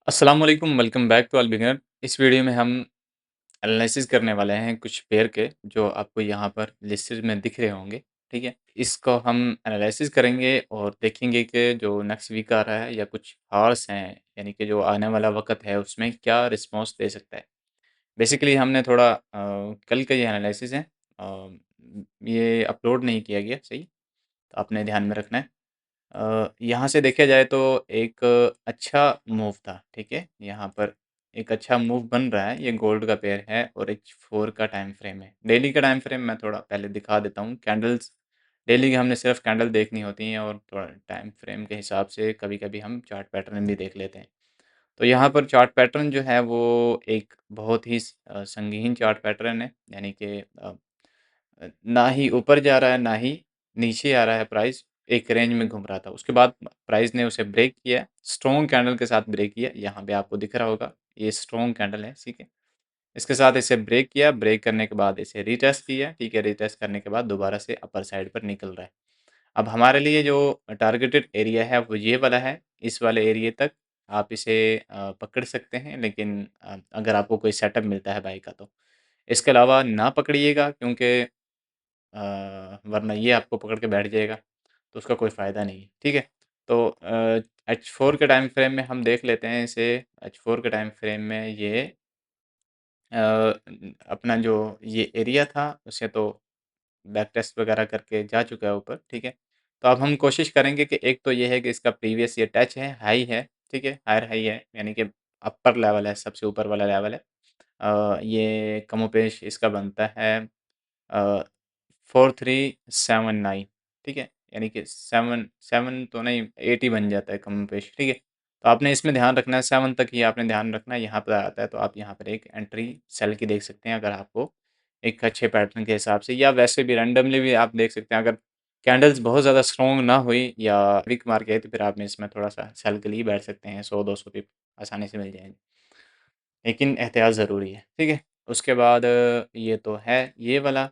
अस्सलाम वालेकुम, welcome back to beginner. इस वीडियो में हम एनालिसिस करने वाले हैं कुछ पेयर के जो आपको यहाँ पर लिस्टेड में दिख रहे होंगे, ठीक है? इसको हम एनालिसिस करेंगे और देखेंगे कि जो नेक्स्ट वीक आ रहा है या कुछ हार्स हैं, यानी कि जो आने वाला वक़्त है उसमें क्या रिस्पॉन्स दे सकता है। बेसिकली हमने थोड़ा कल का ये एनालिसिस है, ये अपलोड नहीं किया गया, सही? तो आपने ध्यान में रखना है। यहाँ से देखा जाए तो एक अच्छा मूव था, ठीक है? यहाँ पर एक अच्छा मूव बन रहा है, ये गोल्ड का पेयर है और H4 का टाइम फ्रेम है। डेली का टाइम फ्रेम मैं थोड़ा पहले दिखा देता हूँ। कैंडल्स डेली की हमने सिर्फ कैंडल देखनी होती हैं और थोड़ा टाइम फ्रेम के हिसाब से कभी-कभी हम चार्ट पैटर्न भी देख लेते हैं। तो यहाँ पर चार्ट पैटर्न जो है वो एक बहुत ही संगीन चार्ट पैटर्न है, यानी कि ना ही ऊपर जा रहा है, ना ही नीचे आ रहा है प्राइस, एक रेंज में घूम रहा था। उसके बाद प्राइस ने उसे ब्रेक किया, स्ट्रॉन्ग कैंडल के साथ ब्रेक किया। यहाँ पे आपको दिख रहा होगा, ये स्ट्रॉन्ग कैंडल है, ठीक है? इसके साथ इसे ब्रेक किया, ब्रेक करने के बाद इसे रीटेस्ट किया, ठीक है? रीटेस्ट करने के बाद दोबारा से अपर साइड पर निकल रहा है। अब हमारे लिए जो टारगेटेड एरिया है वो ये वाला है, इस वाले एरिये तक आप इसे पकड़ सकते हैं, लेकिन अगर आपको कोई सेटअप मिलता है बाय का तो। इसके अलावा ना पकड़िएगा, क्योंकि वरना ये आपको पकड़ के बैठ जाएगा, तो उसका कोई फ़ायदा नहीं है, ठीक है? तो H4 के टाइम फ्रेम में हम देख लेते हैं इसे। H4 के टाइम फ्रेम में ये अपना जो ये एरिया था उसे तो बैक टेस्ट वगैरह करके जा चुका है ऊपर, ठीक है? तो अब हम कोशिश करेंगे कि एक तो ये है कि इसका प्रीवियस ये टच है, हाई है, ठीक है? हायर हाई है, यानी कि अपर लेवल है, सबसे ऊपर वाला लेवल है। ये कमोपेश इसका बनता है 4379, ठीक है? यानी कि 7 7 तो नहीं, 8 ही बन जाता है कमोपेश, ठीक है? तो आपने इसमें ध्यान रखना है, 7 तक ही आपने ध्यान रखना है, यहाँ पर आता है तो आप यहाँ पर एक एंट्री सेल की देख सकते हैं, अगर आपको एक अच्छे पैटर्न के हिसाब से, या वैसे भी रैंडमली भी आप देख सकते हैं। अगर कैंडल्स बहुत ज़्यादा स्ट्रॉन्ग ना हुई या वीक मार्केट तो फिर आप इसमें थोड़ा-सा सेल के लिए बैठ सकते हैं, 100-200 पिप आसानी से मिल जाएँगे। लेकिन एहतियात ज़रूरी है, ठीक है? उसके बाद ये तो है ये वाला।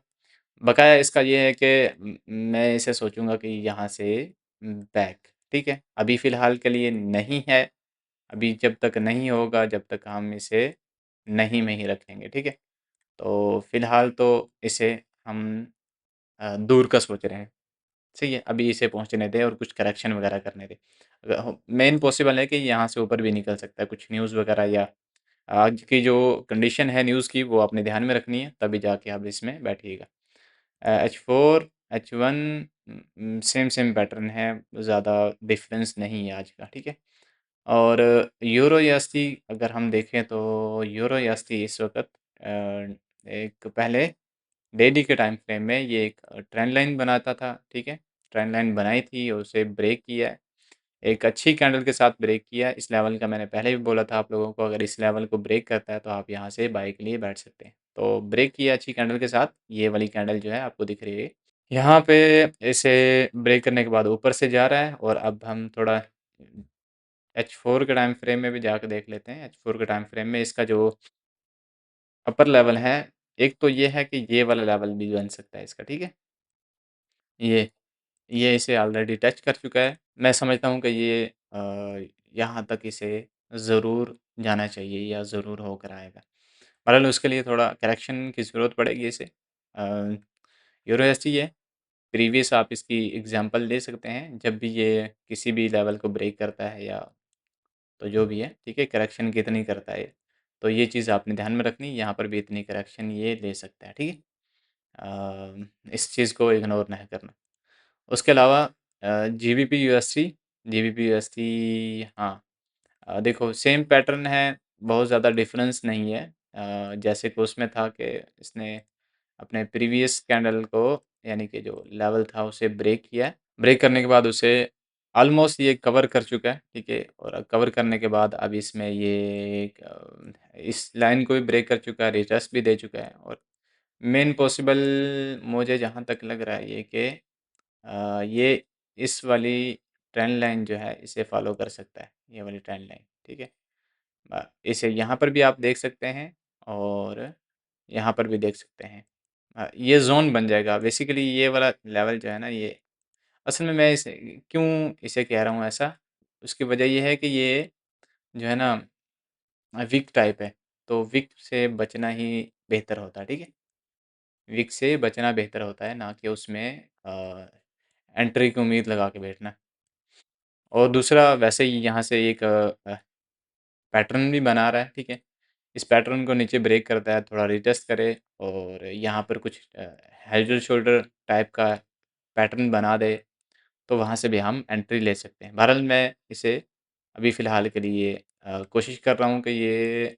बकाया इसका ये है कि मैं इसे सोचूँगा कि यहाँ से बैक, ठीक है? अभी फ़िलहाल के लिए नहीं है, अभी जब तक नहीं होगा, जब तक हम इसे नहीं में ही रखेंगे, ठीक है? तो फ़िलहाल तो इसे हम दूर का सोच रहे हैं, सही है? अभी इसे पहुँचने दें और कुछ करेक्शन वगैरह करने दें। मेन पॉसिबल है कि यहाँ से ऊपर भी निकल सकता है, कुछ न्यूज़ वगैरह या आज की जो कंडीशन है न्यूज़ की, वो आपने ध्यान में रखनी है, तभी जाके आप इसमें बैठिएगा। H4, H1 same same pattern है, ज़्यादा डिफरेंस नहीं है आज का, ठीक है? और यूरो यास्ती अगर हम देखें तो यूरो यास्ती इस वक़्त एक पहले डेली के टाइम फ्रेम में ये एक ट्रेंड लाइन बनाता था, ठीक है? ट्रेंड लाइन बनाई थी और उसे ब्रेक किया है। एक अच्छी कैंडल के साथ ब्रेक किया है। इस लेवल का मैंने पहले भी बोला था आप लोगों को, अगर इस लेवल को ब्रेक करता है तो आप यहाँ से बाय के लिए बैठ सकते हैं। तो ब्रेक किया अच्छी कैंडल के साथ, ये वाली कैंडल जो है आपको दिख रही है। यहाँ पे इसे ब्रेक करने के बाद ऊपर से जा रहा है और अब हम थोड़ा H4 के टाइम फ्रेम में भी जाके देख लेते हैं। H4 के टाइम फ्रेम में इसका जो अपर लेवल है, एक तो ये है कि ये वाला लेवल भी बन सकता है इसका, ठीक है? ये ये इसे ऑलरेडी टच कर चुका है। मैं समझता हूँ कि ये यहाँ तक इसे ज़रूर जाना चाहिए या ज़रूर होकर आएगा। बहरहाल उसके लिए थोड़ा करेक्शन की ज़रूरत पड़ेगी इसे। यूरो एसडी है, प्रीवियस आप इसकी एग्ज़ाम्पल ले सकते हैं, जब भी ये किसी भी लेवल को ब्रेक करता है या तो जो भी है, ठीक है? करेक्शन कितनी करता है, तो ये चीज़ आपने ध्यान में रखनी है, यहाँ पर भी इतनी करेक्शन ये ले सकता है, ठीक है? इस चीज़ को इग्नोर नहीं करना। उसके अलावा जीबीपी यूएसडी जीबीपी यूएसडी, हाँ, देखो सेम पैटर्न है, बहुत ज़्यादा डिफरेंस नहीं है। जैसे कि उसमें था कि इसने अपने प्रीवियस कैंडल को, यानी कि जो लेवल था उसे ब्रेक किया है। ब्रेक करने के बाद उसे ऑलमोस्ट ये कवर कर चुका है, ठीक है? और कवर करने के बाद अब इसमें ये एक इस लाइन को भी ब्रेक कर चुका है, रिट्रेस भी दे चुका है और मेन पॉसिबल मुझे जहाँ तक लग रहा है ये कि ये इस वाली ट्रेंड लाइन जो है इसे फॉलो कर सकता है, ये वाली ट्रेंड लाइन, ठीक है? इसे यहाँ पर भी आप देख सकते हैं और यहाँ पर भी देख सकते हैं। ये ज़ोन बन जाएगा बेसिकली, ये वाला लेवल जो है ना, ये असल में मैं इसे क्यों इसे कह रहा हूँ ऐसा, उसकी वजह ये है कि ये जो है ना, वीक टाइप है, तो वीक से बचना ही बेहतर होता है, ठीक है? वीक से बचना बेहतर होता है, ना कि उसमें एंट्री की उम्मीद लगा के बैठना। और दूसरा वैसे ही यहाँ से एक पैटर्न भी बना रहा है, ठीक है? इस पैटर्न को नीचे ब्रेक करता है, थोड़ा रीटेस्ट करे और यहाँ पर कुछ हेड एंड शोल्डर टाइप का पैटर्न बना दे, तो वहाँ से भी हम एंट्री ले सकते हैं। बहरहाल मैं इसे अभी फ़िलहाल के लिए कोशिश कर रहा हूँ कि ये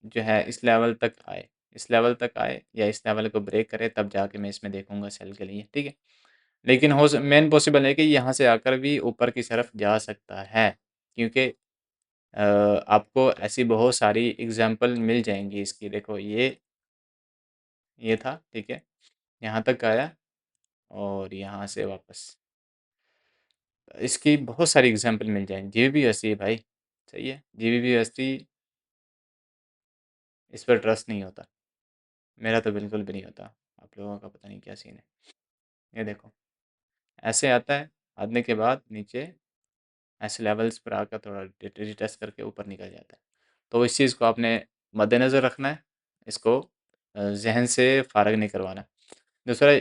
जो है इस लेवल तक आए, इस लेवल तक आए या इस लेवल को ब्रेक करे, तब जाके मैं इसमें देखूँगा सेल के लिए, ठीक है? लेकिन हो स मेन पॉसिबल है कि यहाँ से आकर भी ऊपर की तरफ जा सकता है, क्योंकि आपको ऐसी बहुत सारी एग्ज़ाम्पल मिल जाएँगी इसकी। देखो ये था, ठीक है? यहाँ तक आया और यहाँ से वापस। इसकी बहुत सारी एग्ज़ाम्पल मिल जाएँगी। जीबीबी हँसी है भाई, सही है? जीबीबी हँसी, इस पर ट्रस्ट नहीं होता। मेरा तो बिल्कुल भी नहीं होता। आप लोगों का पता नहीं क्या सीन है। ये देखो, ऐसे आता है, आने के बाद नीचे ऐसे लेवल्स पर आकर थोड़ा रिटेस्ट करके ऊपर निकल जाता है। तो इस चीज़ को आपने मद्देनज़र रखना है, इसको ज़हन से फ़ारिग नहीं करवाना। दूसरा,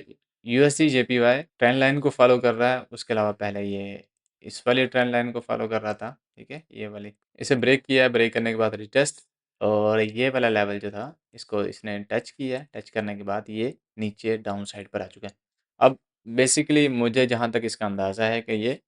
यूएसडी जेपीवाई ट्रेंड लाइन को फ़ॉलो कर रहा है, उसके अलावा पहले ये इस वाली ट्रेंड लाइन को फ़ॉलो कर रहा था, ठीक है? ये वाली। इसे ब्रेक किया, ब्रेक करने के बाद रिटेस्ट और ये वाला लेवल जो था, इसको इसने टच किया, टच करने के बाद ये नीचे डाउन साइड पर आ चुका है। अब बेसिकली मुझे जहाँ तक इसका अंदाज़ा है कि ये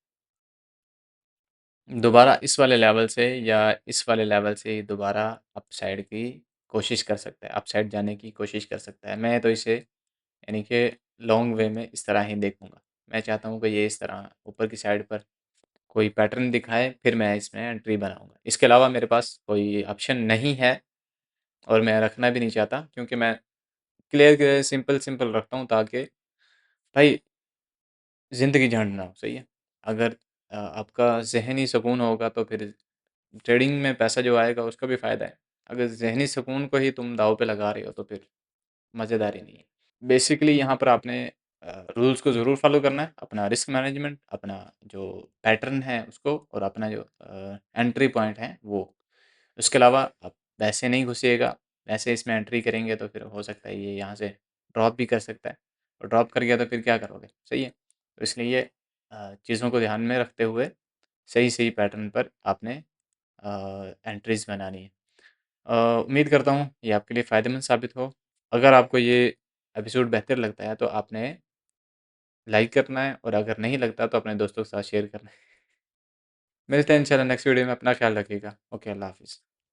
दोबारा इस वाले लेवल से या इस वाले लेवल से दोबारा अप साइड की कोशिश कर सकता है, अप साइड जाने की कोशिश कर सकता है। मैं तो इसे यानी कि लॉन्ग वे में इस तरह ही देखूँगा। मैं चाहता हूँ कि ये इस तरह ऊपर की साइड पर कोई पैटर्न दिखाए, फिर मैं इसमें एंट्री बनाऊँगा। इसके अलावा मेरे पास कोई ऑप्शन नहीं है और मैं रखना भी नहीं चाहता, क्योंकि मैं क्लियर-क्लियर, सिंपल-सिंपल रखता हूँ ताकि भाई ज़िंदगी झंड ना हो, सही है? अगर आपका ज़हनी सुकून होगा तो फिर ट्रेडिंग में पैसा जो आएगा उसका भी फ़ायदा है। अगर ज़हनी सुकून को ही तुम दाँव पे लगा रहे हो तो फिर मज़ेदारी नहीं है। बेसिकली यहाँ पर आपने रूल्स को ज़रूर फ़ॉलो करना है, अपना रिस्क मैनेजमेंट, अपना जो पैटर्न है उसको और अपना जो एंट्री पॉइंट है वो। उसके अलावा आप वैसे नहीं घुसिएगा, वैसे इसमें एंट्री करेंगे तो फिर हो सकता है ये यहाँ से ड्रॉप भी कर सकता है और ड्रॉप कर गया तो फिर क्या करोगे? सही है? तो इसलिए चीज़ों को ध्यान में रखते हुए सही-सही पैटर्न पर आपने एंट्रीज़ बनानी है। उम्मीद करता हूँ ये आपके लिए फ़ायदेमंद साबित हो। अगर आपको ये एपिसोड बेहतर लगता है तो आपने लाइक करना है और अगर नहीं लगता तो अपने दोस्तों के साथ शेयर करना है। मिलते हैं इंशाल्लाह नेक्स्ट वीडियो में, अपना ख़्याल रखिएगा। ओके, अल्लाह हाफ़िज़।